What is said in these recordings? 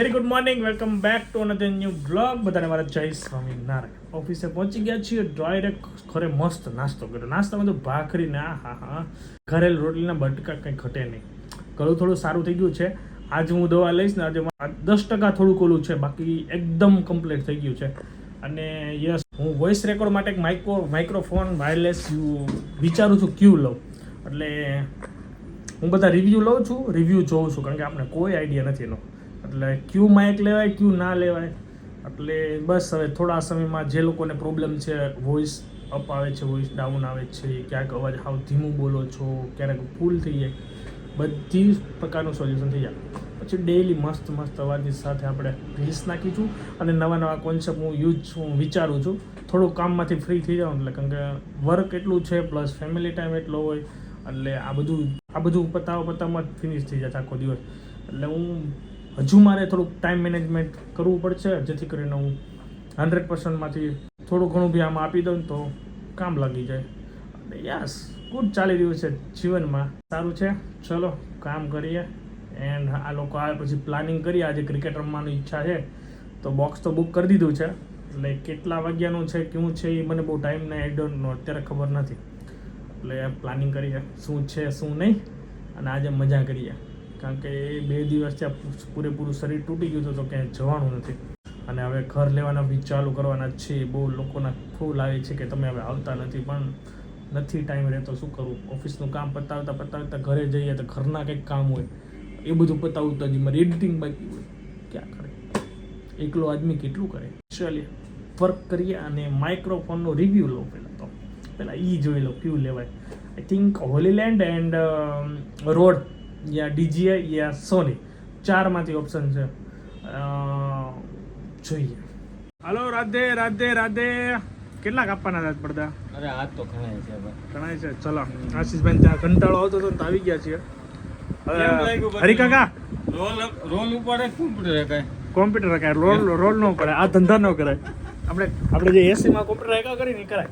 Very good morning, welcome back to another new blog. બધાને મારા જય સ્વામિનારાયણ. ઓફિસે પહોંચી ગયા છીએ. ડાયરેક્ટ ઘરે મસ્ત નાસ્તો કર્યો. નાસ્તામાં તો ભાખરી ને હા ઘરેલ રોટલીના બટકા કંઈ ઘટે નહીં. ગળું થોડું સારું થઈ ગયું છે. આજે હું દવા લઈશ ને આજે 10% થોડુંક ઓલું છે, બાકી એકદમ કમ્પ્લીટ થઈ ગયું છે. અને યસ, હું વોઇસ રેકોર્ડ માટે એક માઇક્રોફોન વાયરલેસ વિચારું છું ક્યુ લઉં. એટલે હું બધા રિવ્યૂ લઉં છું, રિવ્યૂ જોઉં છું, કારણ કે આપણે કોઈ આઈડિયા નથી એનો. એટલે ક્યુ માઇક લેવાય, ક્યુ ના લેવાય. એટલે બસ હવે થોડા સમયમાં જે લોકોને પ્રોબ્લેમ છે, વોઇસ અપ આવે છે, વોઇસ ડાઉન આવે છે, ક્યાંક અવાજ હાવ ધીમું બોલો છો, ક્યારેક ફૂલ થઈ જાય, બધી પ્રકારનું સોલ્યુશન થઈ જાય. પછી ડેઈલી મસ્ત અવાજની સાથે આપણે રીલ્સ નાખીશું અને નવા કોન્સેપ્ટ હું વિચારું છું. થોડું કામમાંથી ફ્રી થઈ જાઉં એટલે, કારણ કે વર્ક એટલું છે પ્લસ ફેમિલી ટાઈમ એટલો હોય એટલે આ બધું પતાવવામાં ફિનિશ થઈ જાય આખો દિવસ. એટલે હજુ મારે થોડુંક ટાઈમ મેનેજમેન્ટ કરવું પડશે, જેથી કરીને હું 100%માંથી થોડું ઘણું બી આમાં આપી દઉં તો કામ લાગી જાય. એટલે યસ, ગુડ ચાલી રહ્યું છે જીવનમાં, સારું છે. ચલો કામ કરીએ. એન્ડ આ લોકો આવે પછી પ્લાનિંગ કરીએ. આજે ક્રિકેટ રમવાની ઈચ્છા છે તો બોક્સ તો બુક કરી દીધું છે. એટલે કેટલા વાગ્યાનું છે કેવું છે એ મને બહુ ટાઈમ ને આઈ ડોન્ટ નો અત્યારે ખબર નથી. એટલે પ્લાનિંગ કરીએ શું છે શું નહીં, અને આજે મજા કરીએ. કારણ કે એ 2 દિવસ ત્યાં પૂરેપૂરું શરીર તૂટી ગયું તો ક્યાંય જવાનું નથી. અને હવે ઘર લેવાના બી ચાલુ કરવાના જ છે. બહુ લોકોના ફૂલ આવે છે કે તમે હવે આવતા નથી, પણ નથી ટાઈમ રહેતો. શું કરું, ઓફિસનું કામ પતાવતા ઘરે જઈએ તો ઘરના કંઈક કામ હોય, એ બધું પતાવતા જ મારે એડિટિંગ બાકી હોય, ક્યાં કરે એકલો આદમી કેટલું કરે. ચાલીએ વર્ક કરીએ અને માઇક્રોફોનનો રિવ્યૂ લો. પહેલાં એ જોઈ લો ક્યુ લેવાય. I think Hollyland and Rode યા DJI યા સોની, 4માંથી ઓપ્શન છે. જોઈએ. હાલો, રાધે. કેટલા કાપવાના હતા પડદા? અરે આ તો ઘણાય છે. ચલો આશીષભાઈ, ત્યાં કંટાળો આવતો હતો તો આવી ગયા છીએ. હરિકાકા, રોલ ઉપર કોમ્પ્યુટર રખાય, રોલ ન કરાય, આ ધંધા ન કરાય. આપણે જે એસીમાં કોમ્પ્યુટર રાખ્યા કરી ને કરાય.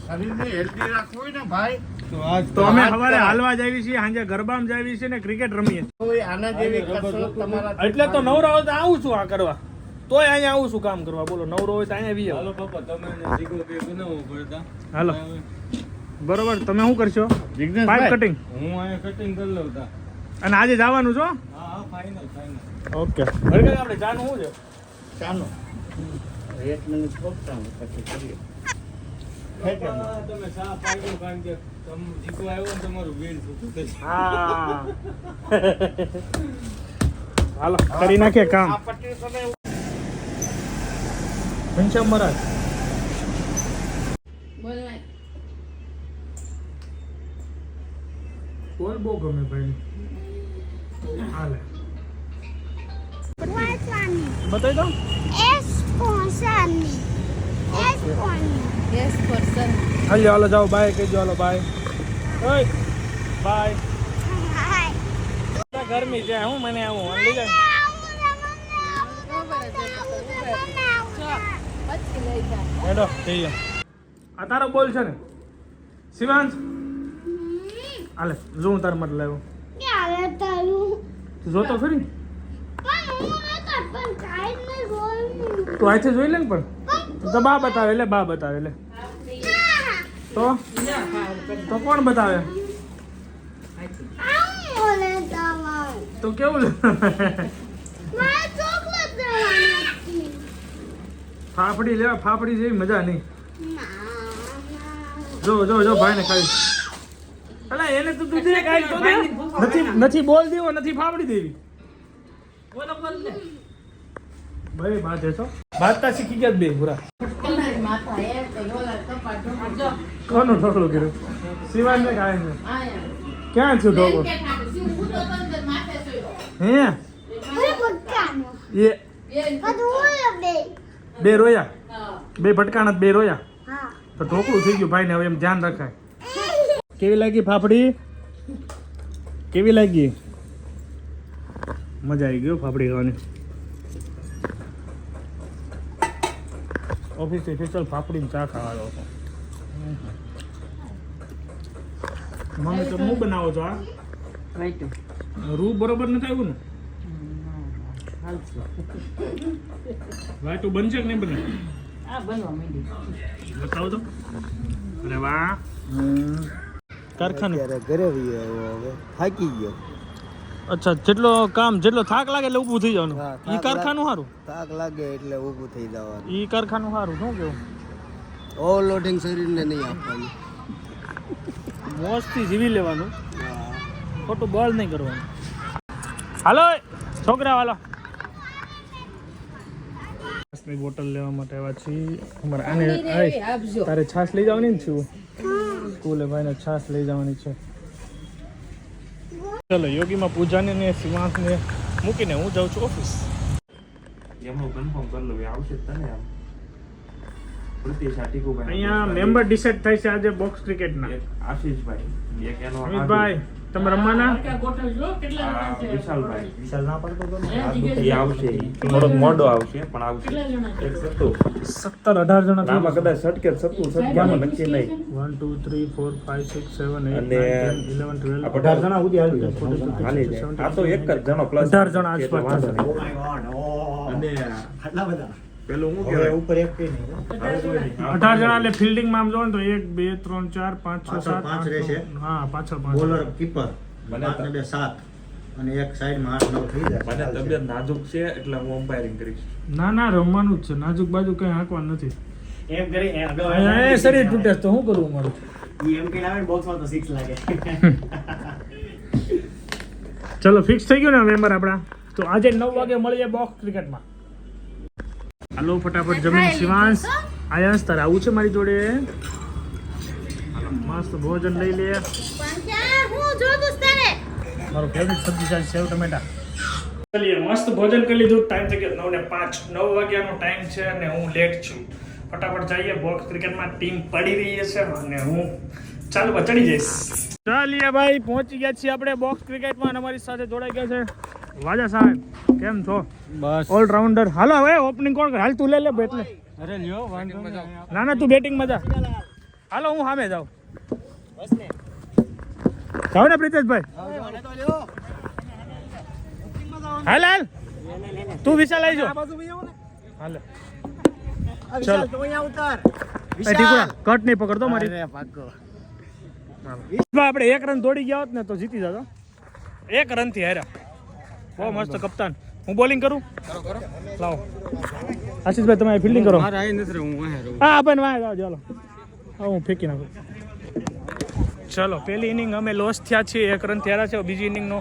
હેલ્ધી રાખવું હોય ને ભાઈ તો અમે સવારે હાલવા જાવી છીએ, સાંજે ગરબામાં જાવી છીએ ને ક્રિકેટ રમીએ. આના જેવી કસરત તમારા એટલે તો નવરા હોય તો આવું છું આ કરવા, તોય અહીંયા આવું છું કામ કરવા. બોલો, નવરો હોય તો અહીંયા બી આવો. હાલો પપ્પા, તમે જીગો કે બનાવવું પડતા. હાલો બરોબર. તમે શું કરશો? Pipe cutting. હું અહીંયા કટિંગ કરી લઉં તા. અને આજે જવાનું છો? હા, ફાઇનલ. ઓકે. હરિકા, આપણે જાનું શું છે? ચાલો 1 મિનિટ પોપતા પછી કરીએ. તમે ચા પાડ્યો, કારણ કે જીગો આવ્યો ને તમારું વેલ છૂટું થશે. હા હાલો કરી નાખીએ કામ. આ પટ્ટી તમે ઘનશ્યામ મહારાજ બોલ, બહુ ગમે ભાઈ. હાલે બતાવી દો. હાલો જાઓ, બાય કહેજો. હાલો બાય. બાય. ગરમી છે હું મને આવું લઈ જાય. હેડો જઈએ. આ તારો બોલ છે ને શિવાંશ? હાલે જો હું તારા માટે લાવ્યો. તું જોતો ખરી? તું આથી જોઈ લે ને. પણ તો બા બતાવે લે, બા બતાવે લે. તો કોણ બતાવે? તો કેવું ફાફડી લેવા, ફાફડી જેવી મજા નહીં. જો ભાઈ ને ખાલી. અલા એને તો તું દે કાઈ તો દે. નથી બોલ દેવો, નથી ફાફડી દેવી. ભાઈ બાત છે. બાતતા શીખી ગયા બે પૂરા. કોનું ઢોકળું કર્યું? શિવાન ને ખાય છે. ક્યાં છું ઢોકળું? હે બે રોયા, બે ભટકાણા, બે રોયા તો ઢોકળું થઈ ગયું ભાઈ ને. હવે એમ ધ્યાન રખાય. કેવી લાગી ફાફડી? કેવી લાગી? મજા આવી ગયો ફાફડી ખાવાની. ઓફિસથી સ્પેશિયલ ફાફડીને ચા ખાવાનો હતો. મમ્મી તો હું બનાવો છો આ? રૂ બરોબર નથી આવ્યું ને? વાટું બનશે કે નહીં બને? આ બનવા માંડી. બતાવો તો. અરે વાહ. કારખાનું. અત્યારે ઘરે વહી આવ્યો હવે થાકી ગયો. અચ્છા, જેટલો થાક લાગે એટલે ઊભું થઈ જવાનું. હા, ઈ કારખાનું સારું. થાક લાગે એટલે ઊભું થઈ જવાનું. ઈ કારખાનું સારું. શું કેવું? ઓવરલોડિંગ શરીરને નહીં આપવાનું. મોજથી જીવી લેવાનું, હા. ખોટું બળ નહીં કરવાનું. હાલો છોકરા વાલો, છાસની બોટલ લેવા માટે આવ્યા છીએ. અમારે આને આપજો. તારે છાસ લઈ જવાની ને છું સ્કૂલે ભાઈને છાસ લઈ જવાની છે. ચલો યોગીમાં પૂજાને ને શિવાંશને મૂકીને હું જાઉં છું ઓફિસ. એમનું કન્ફર્મ કરી લઉં આવશે જ તને આમ પ્રિતેશ આ ટીકુભાઈ અહીંયા મેમ્બર ડિસાઈડ થાય છે આજે બોક્સ ક્રિકેટના. એક આશીષભાઈ એક એનો અમિતભાઈ તમે રમવાના? ગોઠવજો કેટલા જણા છે? વિશાલભાઈ વિશાલ ના પડતો તો હે, એ આવશે થોડોક મોડો આવશે પણ આવશે કેટલા જણા છે? એક સત્તુ 17-18 જણા આમાં કદાચ સટકે સત્તુ સટકામાં નક્કી નહીં 1 2 3 4 5 6 7 8 અને 9 10 11 આ 12 બધા જણા સુધી હાલી જાય. હાલી જાય આ તો એક જ જણો પ્લસ 18 જણા આસપાસ વાંધો થશે. નહીં. અને આટલા બધા પેલું હું હવે કહેવાય ઉપર એક કઈ નહીં. હવે કોઈ નહીં. 18 જણા એટલે ફિલ્ડિંગમાં આમ જોવો ને તો 1 2 3 4 5 6 7 પાંચ રહેશે. હા પાછળ 5 બોલર કીપર મને 5 ને 2 7 અને એક સાઈડમાં 8 9 થઈ જાય. મને તબિયત નાજુક છે એટલે હું અમ્પાયરિંગ કરીશ ના રમવાનું જ છે. નાજુક બાજુ કઈ હાંકવાનું નથી. એમ કરી એ અગાઉ એ શરીર તૂટે તો શું કરવું મારું? એમ કઈ આવે બોક્સમાં તો 6 લાગે. ચલો ફિક્સ થઈ ગયું ને મેમ્બર આપણા. તો આજે 9 વાગે મળીએ બોક્સ ક્રિકેટમાં. હાલો ફટાફટ જમીન શિવાંશ આયાસ તારે આવું છે મારી જોડે? હાલો, મસ્ત ભોજન લઈ લે. મારો ફેવરિટ સબ્જી છે સેવ ટમેટા. ચલીએ મસ્ત ભોજન કરી લીધું. ટાઈમ થઈ ગયો 9:05. 9 વાગ્યાનો ટાઈમ છે અને હું લેટ છું. ફટાફટ જઈએ બોક્સ ક્રિકેટમાં. ટીમ પડી રહી છે અને હું ચાલુ ચડી જઈશ. ચાલીએ ભાઈ પહોંચી ગયા છીએ આપણે બોક્સ ક્રિકેટમાં અને અમારી સાથે જોડાઈ ગયા છે વાજા સાહેબ. કેમ છો? બસ ઓલરાઉન્ડર. હાલો હવે ઓપનિંગ કોણ કરે? હાલ તું લે બેટ લે. અરે લ્યો વાંધો નહીં. ના તું બેટિંગમાં જા. હાલો હું સામે જાઉં. બસ ને જાઓ ને પ્રિતેશભાઈ. મને તો લ્યો. હાલ તું વિશાલ આવી જો. આ બાજુ ભઈ આવો ને. હાલે આ વિશાલ તો અહીંયા ઉતાર. કટ નહીં પકડતો મારી. અરે ભાગો. આપણે 1 રન દોડી ગયા હોત ને તો જીતી જાતો. 1 રનથી હાર્યા. બહુ મસ્ત કપ્તાન. હું બોલિંગ કરું? કરો લાવો આશીષભાઈ તમે ફિલ્ડિંગ કરો. મારે આઈ નથી હું વાહે રહું. હા ભાઈ વાહ જાઓ ચાલો. હા હું ફેંકી નાખું. ચલો પહેલી ઇનિંગ અમે લોસ થયા છીએ. 1 રન થયા છે. બીજી ઇનિંગનો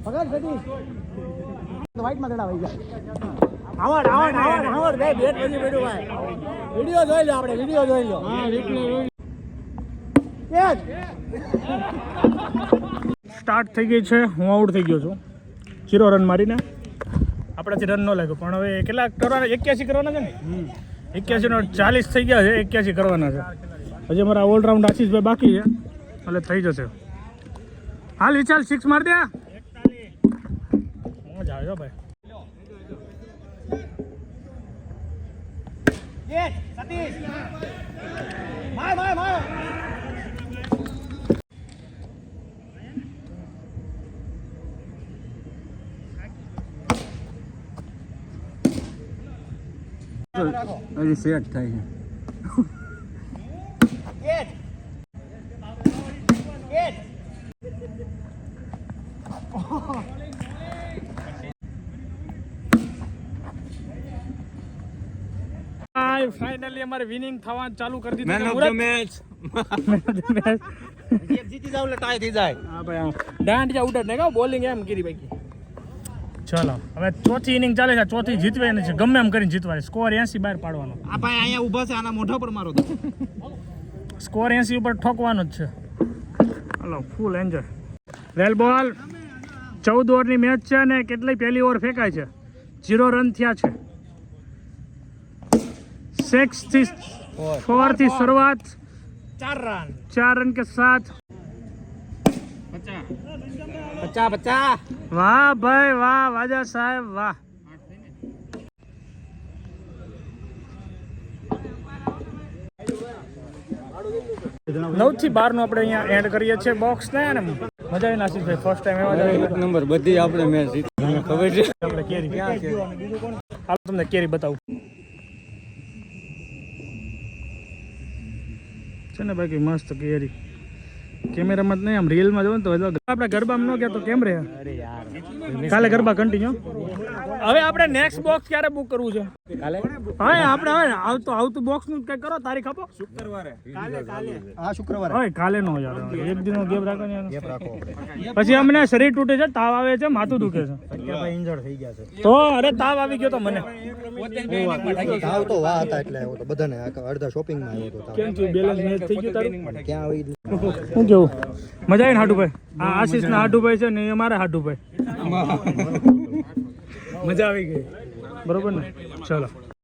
પકડ સતી. તો વાઈટ માં દડા વઈ જાય. આવડ બે બેટ પછી બેડું ભાઈ. વિડિયો જોઈ લો આપણે વિડિયો જોઈ લો. હા રિપ્લે કેચ. સ્ટાર્ટ થઈ ગઈ છે. હું આઉટ થઈ ગયો છું 0 રન મારીને. આપણાથી રન ન લાગ્યો પણ હવે કેટલા કરવાના? 81 કરવાના છે ને. 81 નો 40 થઈ ગયા છે. 81 કરવાના છે. હજી અમારા ઓલરાઉન્ડ આશીષભાઈ બાકી છે એટલે થઈ જશે. હાલ વિચાર 6 માર દે. મજા આવે ભાઈ. કેચ સતીશ. માર. હજી સેટ થાય છે. કેચ. કેચ. ફાઇનલી અમારે વિનિંગ થવા ચાલુ કરી દીધું. Man of the match. જીતી જાવ એટલે ટાઈ થઈ જાય. હા ભાઈ દાંડિયા ઉડે ને બોલિંગ એમ કરી બાકી. ચલો હવે ચોથી ઇનિંગ ચાલે છે. ચોથી જીતવાની છે. ગમે એમ કરીને જીતવાની. સ્કોર 80 બહાર પાડવાનો. આ ભાઈ અહીંયા ઊભા છે આના મોઢા પર મારો તો. સ્કોર 80 ઉપર ઠોકવાનો જ છે. હાલો ફૂલ એન્જોય. વેલ બોલ 14 ઓવરની મેચ છે અને કેટલી પહેલી ઓવર ફેંકાય છે 0 રન થયા છે 6 થી 4 થી શરૂઆત 4 રન કે સાથ 50 વાહ ભાઈ વાહ વાજા સાહેબ વાહ 9 થી 12 નું આપણે અહીંયા એન્ડ કરીએ છીએ બોક્સ ને અને મજા આવી નાસીભાઈ ફર્સ્ટ ટાઈમ એવા એક નંબર બધી આપણે મેચ જીતી ખબર છે આપણે કેરી હાલ તમને કેરી બતાવું છે ને બાકી મસ્ત કેરી કેમેરામાં જ નહીં આમ રીલમાં જોઉં ને તો આપણે ગરબામાં ન ગયા તો કેમ રહે કાલે ગરબા કન્ટિન્યુ હવે આપણે નેક્સ્ટ બોક્સ ક્યારે બુક કરવું છે કાલે હા આપણે હવે આવતું બોક્સ નું કઈ કરો તારીખ આપો શુક્રવારે હોય કાલે નો યાર એક દિનનો ગેપ રાખો ને ગેપ રાખો પછી અમને શરીર તૂટે છે તાવ આવે છે માથું દુખે છે ભાઈ ઇન્જર્ડ થઈ ગયા છે તો અરે તાવ આવી ગયો તો મને તાવ તો વા હતા એટલે આવ્યો તો બધાને અડધા શોપિંગ માં આવ્યો તો કેમ થયું બેલેન્સ મેચ થઈ ગયું તારું ક્યાં આવી શું કેવું મજા આવી ને હાડુભાઈ આ આશીષ ના હાડુભાઈ છે ને એ અમારા હાડુભાઈ મજા આવી ગઈ બરોબર ને ચલો